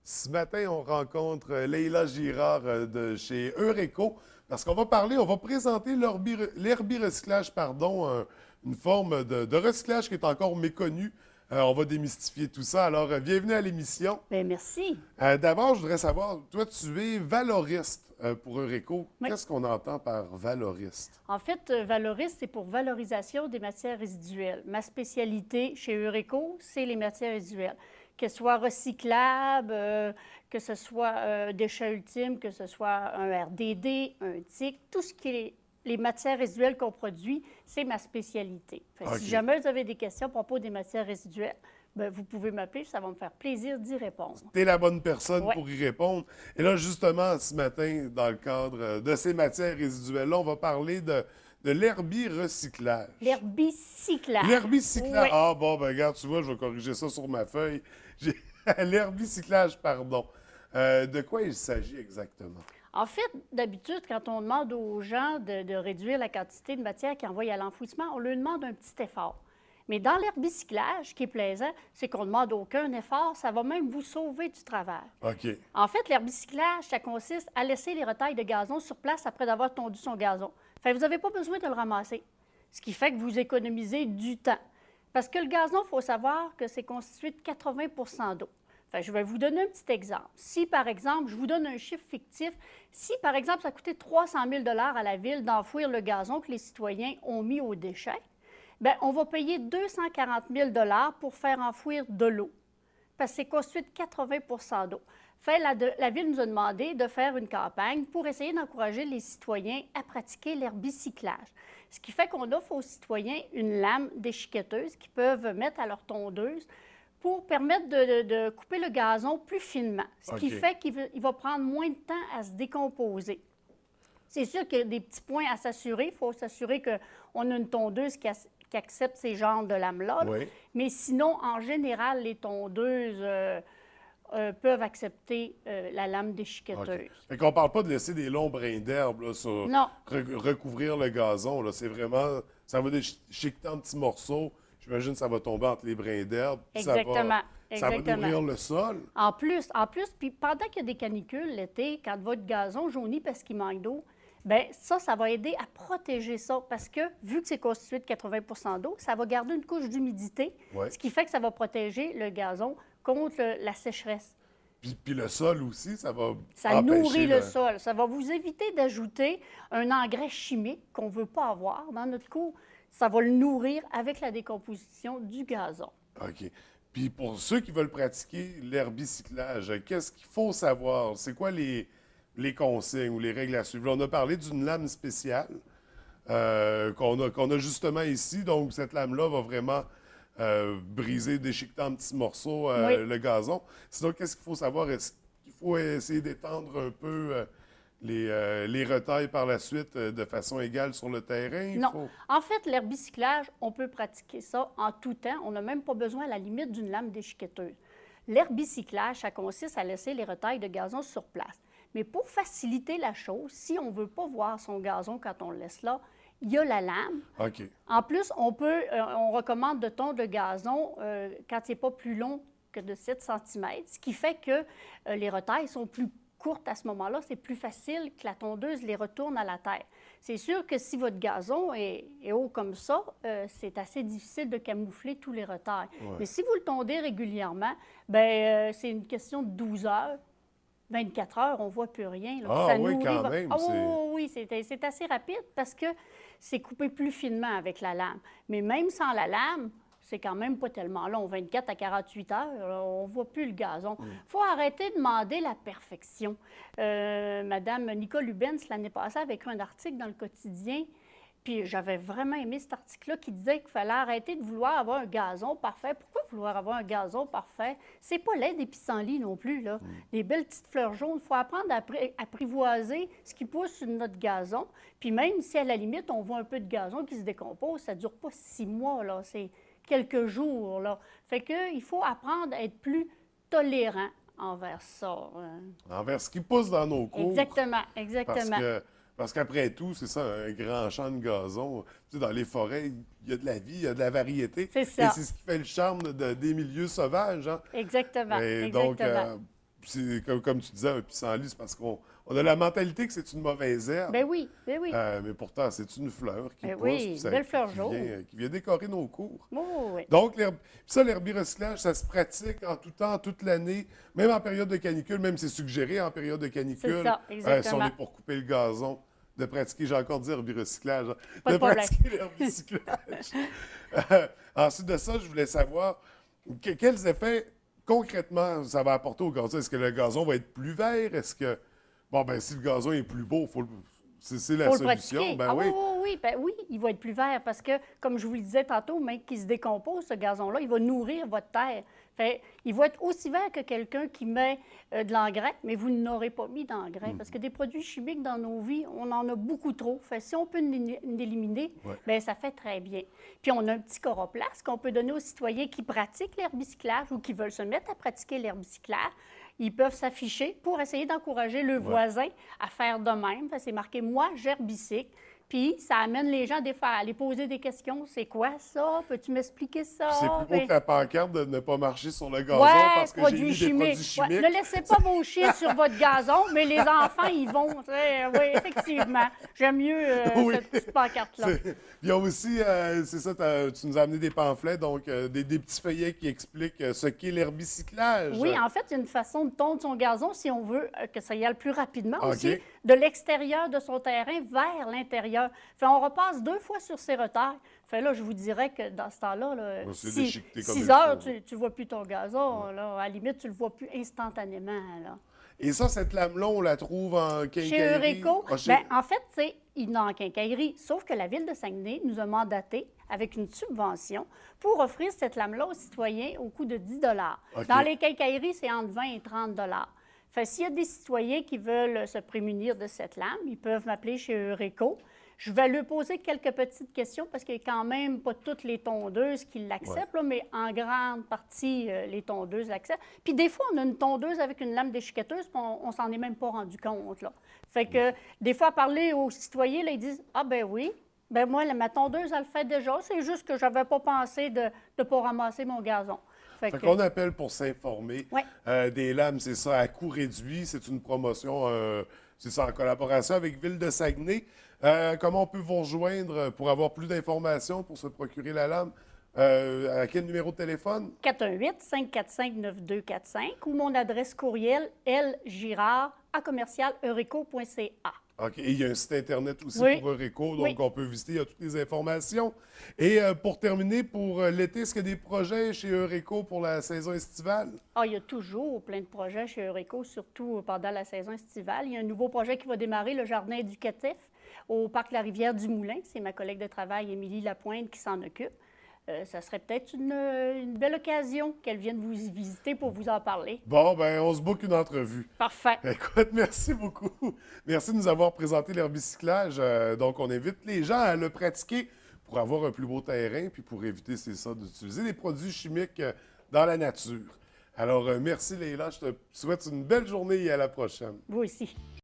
Ce matin, on rencontre Leïla Girard de chez Eureco parce qu'on va parler, on va présenter l'herbirecyclage, pardon, une forme de recyclage qui est encore méconnue. On va démystifier tout ça. Alors, bienvenue à l'émission. Bien, merci. D'abord, je voudrais savoir, toi, tu es valoriste pour Eureco. Oui. Qu'est-ce qu'on entend par valoriste? En fait, valoriste, c'est pour valorisation des matières résiduelles. Ma spécialité chez Eureco, c'est les matières résiduelles. Que ce soit recyclable, que ce soit déchet ultime, que ce soit un RDD, un TIC, tout ce qui est les matières résiduelles qu'on produit, c'est ma spécialité. Fait que OK. Si jamais vous avez des questions à propos des matières résiduelles, bien, vous pouvez m'appeler, ça va me faire plaisir d'y répondre. Tu es la bonne personne Ouais. pour y répondre. Et là, justement, ce matin, dans le cadre de ces matières résiduelles-là, on va parler de l'herbirecyclage. L'herbicyclage. L'herbicyclage. Oui. Ah, bon, ben, regarde, tu vois, je vais corriger ça sur ma feuille. J'ai- L'herbicyclage, pardon. De quoi il s'agit exactement? En fait, d'habitude, quand on demande aux gens de réduire la quantité de matière qu'ils envoient à l'enfouissement, on leur demande un petit effort. Mais dans l'herbicyclage, ce qui est plaisant, c'est qu'on ne demande aucun effort, ça va même vous sauver du travail. OK. En fait, l'herbicyclage, ça consiste à laisser les retailles de gazon sur place après d'avoir tondu son gazon. Fait que vous n'avez pas besoin de le ramasser, ce qui fait que vous économisez du temps. Parce que le gazon, il faut savoir que c'est constitué de 80 d'eau. Fait que je vais vous donner un petit exemple. Si, par exemple, je vous donne un chiffre fictif, si, par exemple, ça coûtait 300 000 à la ville d'enfouir le gazon que les citoyens ont mis aux déchets, bien, on va payer 240 000 pour faire enfouir de l'eau, parce que c'est constitué de 80 d'eau. Fait, la Ville nous a demandé de faire une campagne pour essayer d'encourager les citoyens à pratiquer l'herbicyclage. Ce qui fait qu'on offre aux citoyens une lame déchiqueteuse qu'ils peuvent mettre à leur tondeuse pour permettre de couper le gazon plus finement, ce qui OK. fait qu'il va prendre moins de temps à se décomposer. C'est sûr qu'il y a des petits points à s'assurer. Il faut s'assurer qu'on a une tondeuse qui accepte ces genres de lames-là. Oui. Mais sinon, en général, les tondeuses peuvent accepter la lame déchiqueteuse. OK. Fait qu'on parle pas de laisser des longs brins d'herbe là, sur Non, recouvrir le gazon. Là. C'est vraiment. Ça va déchiqueter en petits morceaux. J'imagine que ça va tomber entre les brins d'herbe. puis exactement. Ça va Exactement. nourrir le sol. En plus, puis pendant qu'il y a des canicules l'été, quand votre gazon jaunit parce qu'il manque d'eau, bien ça va aider à protéger ça parce que, vu que c'est constitué de 80 d'eau, ça va garder une couche d'humidité, Ouais. ce qui fait que ça va protéger le gazon contre la sécheresse. Puis le sol aussi, ça va Ça empêcher nourrit le sol. Ça va vous éviter d'ajouter un engrais chimique qu'on ne veut pas avoir. Dans notre cours, ça va le nourrir avec la décomposition du gazon. OK. Puis pour ceux qui veulent pratiquer l'herbicyclage, qu'est-ce qu'il faut savoir? C'est quoi les consignes ou les règles à suivre? Là, on a parlé d'une lame spéciale qu'on a justement ici. Donc, cette lame-là va vraiment briser, déchiqueter en petits morceaux Oui. le gazon. Sinon, qu'est-ce qu'il faut savoir? Est-ce qu'il faut essayer d'étendre un peu les retailles par la suite de façon égale sur le terrain? Il Non. faut- En fait, l'herbicyclage, on peut pratiquer ça en tout temps. On n'a même pas besoin, à la limite, d'une lame déchiqueteuse. L'herbicyclage, ça consiste à laisser les retailles de gazon sur place. Mais pour faciliter la chose, si on ne veut pas voir son gazon quand on le laisse là, il y a la lame. OK. En plus, on recommande de tondre le gazon quand il n'est pas plus long que de 7 cm, ce qui fait que les retailles sont plus courtes à ce moment-là. C'est plus facile que la tondeuse les retourne à la terre. C'est sûr que si votre gazon est haut comme ça, c'est assez difficile de camoufler tous les retailles. Ouais. Mais si vous le tondez régulièrement, bien, c'est une question de 12 heures. 24 heures, on ne voit plus rien. Là. Ah Ça oui, nourrit quand vo- même, Ah c'est- oui, c'est assez rapide parce que c'est coupé plus finement avec la lame. Mais même sans la lame, c'est quand même pas tellement long. 24 à 48 heures, là, on ne voit plus le gazon. Il faut arrêter de demander la perfection. Madame Nicole Lubens, l'année passée, avait écrit un article dans le quotidien. Puis j'avais vraiment aimé cet article-là qui disait qu'il fallait arrêter de vouloir avoir un gazon parfait. Pourquoi vouloir avoir un gazon parfait? C'est pas laid des pissenlits non plus, là. Des belles petites fleurs jaunes. Il faut apprendre à apprivoiser ce qui pousse sur notre gazon. Puis même si, à la limite, on voit un peu de gazon qui se décompose, ça ne dure pas 6 mois, là. C'est quelques jours, là. Fait que il faut apprendre à être plus tolérant envers ça. Envers ce qui pousse dans nos cours. Exactement, Parce exactement. parce qu'après tout, c'est ça, un grand champ de gazon. Tu sais, dans les forêts, il y a de la vie, il y a de la variété. C'est ça. Et c'est ce qui fait le charme des milieux sauvages. Hein? Exactement, Et exactement. donc, c'est comme tu disais, un pissenlit, c'est parce qu'on a la mentalité que c'est une mauvaise herbe. Ben oui, ben oui. Mais pourtant, c'est une fleur qui Ben pousse, oui, puis une belle fleur qui jaune. qui vient décorer nos cours. Oui, oui, oui. Donc, ça, l'herbirecyclage, ça se pratique en tout temps, toute l'année, même en période de canicule, même c'est suggéré en période de C'est canicule, ça, si on exactement. est pour couper le gazon, de pratiquer, j'ai encore dit herbirecyclage, hein, Pas de de problème. pratiquer l'herbicyclage. Ensuite de ça, je voulais savoir quels effets concrètement ça va apporter au gazon. Est-ce que le gazon va être plus vert? Est-ce que, bon, ben si le gazon est plus beau, c'est la Pour le solution, pratiquer. ben Ah oui, oui. oui, oui. Ben oui, il va être plus vert parce que, comme je vous le disais tantôt, mais qu'il se décompose, ce gazon-là, il va nourrir votre terre. Fait, il va être aussi vert que quelqu'un qui met de l'engrais, mais vous n'aurez pas mis d'engrais. Parce que des produits chimiques dans nos vies, on en a beaucoup trop. Fait, si on peut l'éliminer, Ouais. bien, ça fait très bien. Puis on a un petit coroplace qu'on peut donner aux citoyens qui pratiquent l'herbicyclage ou qui veulent se mettre à pratiquer l'herbicyclage. Ils peuvent s'afficher pour essayer d'encourager le voisin à faire de même. Fait, c'est marqué « Moi, j'herbicycle ». Puis, ça amène les gens des fois à aller poser des questions. C'est quoi ça? Peux-tu m'expliquer ça? Puis c'est plus beau Ben, que la pancarte de ne pas marcher sur le gazon ouais, parce que j'ai produits mis des chimiques. produits Ouais, chimiques. ne laissez pas vos chiens sur votre gazon, mais les enfants, ils vont. Oui, effectivement. J'aime mieux Oui. cette petite pancarte-là. Il y a aussi, c'est ça, tu nous as amené des pamphlets, donc des petits feuillets qui expliquent ce qu'est l'herbicyclage. Oui, en fait, il y a une façon de tondre son gazon si on veut que ça y aille plus rapidement OK. aussi, de l'extérieur de son terrain vers l'intérieur. Fait, on repasse 2 fois sur ses retards. Fait là, je vous dirais que dans ce temps-là, On va essayer d'échiqueter comme 6 il heures, faut, là. tu ne vois plus ton gazon. Là, à la limite, tu le vois plus instantanément. Là. Et ça, cette lame-là, on la trouve en Chez quincaillerie? Eureco, Ah, chez- ben, en fait, il y en a en quincaillerie, sauf que la Ville de Saguenay nous a mandaté avec une subvention pour offrir cette lame-là aux citoyens au coût de 10 OK. Dans les quincailleries, c'est entre 20 et 30 Fait, s'il y a des citoyens qui veulent se prémunir de cette lame, ils peuvent m'appeler chez Eureco. Je vais lui poser quelques petites questions parce qu'il n'y a quand même pas toutes les tondeuses qui l'acceptent, là, mais en grande partie, les tondeuses l'acceptent. Puis des fois, on a une tondeuse avec une lame déchiqueteuse, puis on s'en est même pas rendu compte. Là. Fait que des fois, à parler aux citoyens, là, ils disent « Ah ben oui, ben moi, ma tondeuse, elle le fait déjà. C'est juste que j'avais pas pensé de ne pas ramasser mon gazon. » Fait qu'on appelle pour s'informer. Ouais. Des lames, c'est ça, à coût réduit. C'est une promotion, c'est ça, en collaboration avec Ville de Saguenay. Comment on peut vous rejoindre pour avoir plus d'informations, pour se procurer la lame? À quel numéro de téléphone? 418-545-9245 ou mon adresse courriel lgirard@commercial-eureco.ca. OK. Et il y a un site Internet aussi Oui. pour Eureco, donc Oui. on peut visiter, il y a toutes les informations. Et pour terminer, pour l'été, est-ce qu'il y a des projets chez Eureco pour la saison estivale? Ah, il y a toujours plein de projets chez Eureco, surtout pendant la saison estivale. Il y a un nouveau projet qui va démarrer, le jardin éducatif au parc La Rivière-du-Moulin. C'est ma collègue de travail, Émilie Lapointe, qui s'en occupe. Ça serait peut-être une belle occasion qu'elle vienne vous visiter pour vous en parler. Bon, ben on se boucle une entrevue. Parfait. Écoute, merci beaucoup. Merci de nous avoir présenté l'herbicyclage. Donc, on invite les gens à le pratiquer pour avoir un plus beau terrain, puis pour éviter, c'est ça, d'utiliser des produits chimiques dans la nature. Alors, merci Leïla, je te souhaite une belle journée et à la prochaine. Vous aussi.